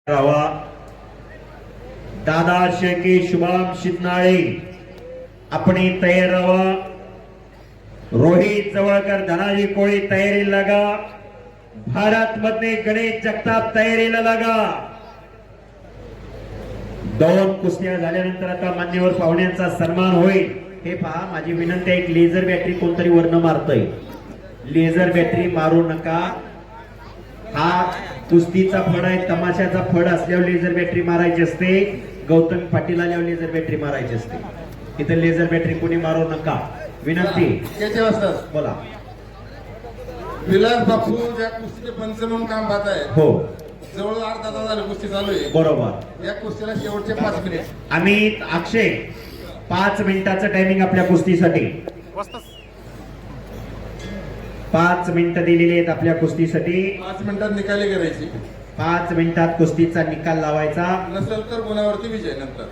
रावा दादा शेके शुभम शितनाळे अपनी तयार राहा. रोहित जवळकर धनाजी कोळी तयारी लगा. भारत मध्ये गणेश जगताप तयारीला लगा. दोन कुस्त्या झाल्यानंतर आता मान्यवर पाहुण्यांचा सन्मान होईल. हे पहा, माझी विनंती आहे, एक लेझर बॅटरी कोणतरी वर्ण मारतय. लेझर बॅटरी मारू नका. हा कुस्तीचा फड आहे, तमाशाचा फड असल्यावर लेझर बॅटरी मारायची असते. गौतम पाटील आल्यावर लेझर बॅटरी मारायची असते. इथे लेझर बॅटरी कोणी मारू नका, विनंती. बोला. विलास बापू ज्या कुस्तीचे पंच म्हणून काम पाहत आहे, हो, जवळ अर्धा तास झाले कुस्ती चालू आहे. बरोबर. या कुस्तीला शेवटचे 5 मिनिट. अमित अक्षय 5 मिनिटाचं टायमिंग आपल्या कुस्तीसाठी. 5 मिनिटं दिलेली आहेत आपल्या कुस्तीसाठी. 5 मिनिटात निकाली करायची. 5 मिनिटात कुस्तीचा निकाल लावायचा. नसेल तर गुणावरती विजय. नंतर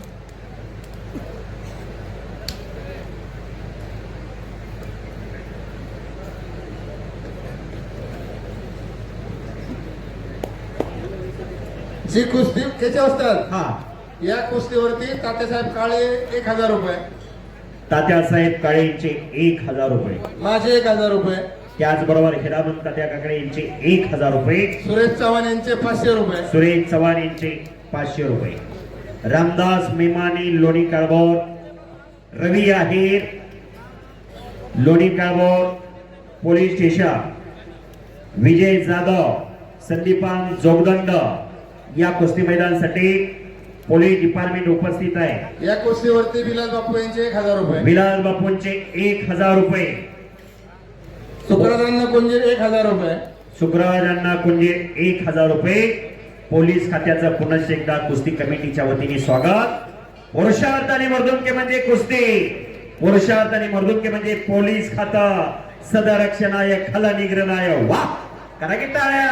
जी कुस्ती त्याच्या असतात, हा, या कुस्तीवरती तात्यासाहेब काळे 1000 रुपये, तात्यासाहेब काळे यांचे 1000 रुपये, माझे 1000 रुपये, त्याचबरोबर हिरामंत तात्या काकडे यांचे 1000 रुपये, सुरेश चव्हाण यांचे 500 रुपये, सुरेश चव्हाण यांचे 500 रुपये, रामदास मेमानी लोणी काळभोर, रवी आहेर लोणी काळभोर पोलीस स्टेशन, विजय जाधव संदीपान जोगदंड या कुस्ती मैदानासाठी पोलीस डिपार्टमेंट उपस्थित आहे. या कुस्तीवरती विलास बापू यांचे 1000 रुपये, विलास बापूंचे 1000 रुपये, सुखराजांना कुंजीर 1000 रुपये, शुक्रवारांना कुंजीर 1000 रुपये. पोलीस खात्याचं पुनश्च एकदा कुस्ती कमिटीच्या वतीने स्वागत. पुरुषार्थ आणि मर्दुमके म्हणजे कुस्ती, पुरुषार्थ आणि मर्दुमके म्हणजे पोलीस खातं. सदरक्षणाय खल निग्रणाय. वा, करा की टाळ्या.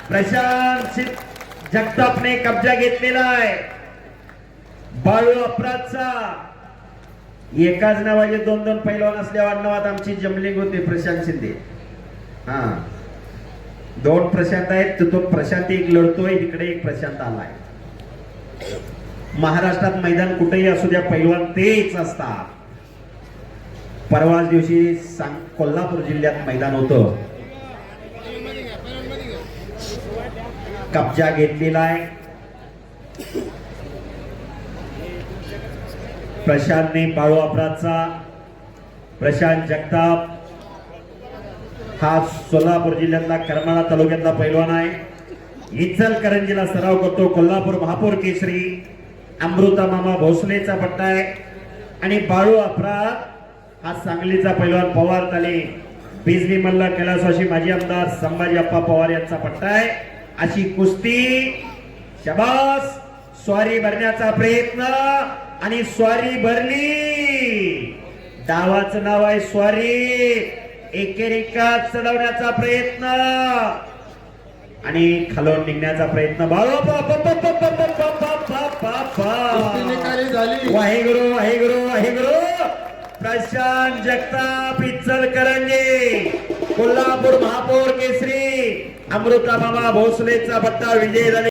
प्रशांत जगतापने कब्जा घेतलेला आहे. बाळू अपराधचा एकाच नावाचे 2-2 पैलवान असल्यावर नावात आमची जमलिंग होते. प्रशांत शिंदे, हा, 2 प्रशांत आहेत. तो प्रशांत एक लढतोय, तिकडे एक प्रशांत आलाय. महाराष्ट्रात मैदान कुठेही असू द्या, पैलवान तेच असतात. परवाच दिवशी कोल्हापूर जिल्ह्यात मैदान होतं. कब्जा घेतलेला आहे. प्रशांतने बाळू अपराधचा. प्रशांत जगताप हा सोलापूर जिल्ह्यातला करमाळा तालुक्यातला पैलवान आहे. इचलकरंजीला सराव करतो. कोल्हापूर महापौर केसरी अमृता मामा भोसलेचा पट्टा आहे. आणि बाळू अपराध हा सांगलीचा पैलवान पवार ताले बिजली मल्ला कैलासवासी माजी आमदार संभाजी अप्पा पवार यांचा पट्टा आहे. अशी कुस्ती. शबास. स्वारी भरण्याचा प्रयत्न आणि स्वारी भरली. डावाचं नाव आहे स्वारी. एकेरिका चढवण्याचा प्रयत्न आणि खालून निघण्याचा प्रयत्न. वाहेगुरु वाहेगुरु वाहेगुरु. प्रशांत जगताप इचलकरंजी कोल्हापूर महापौर केसरी अमृता मामा भोसलेचा पट्टा विजय झाले.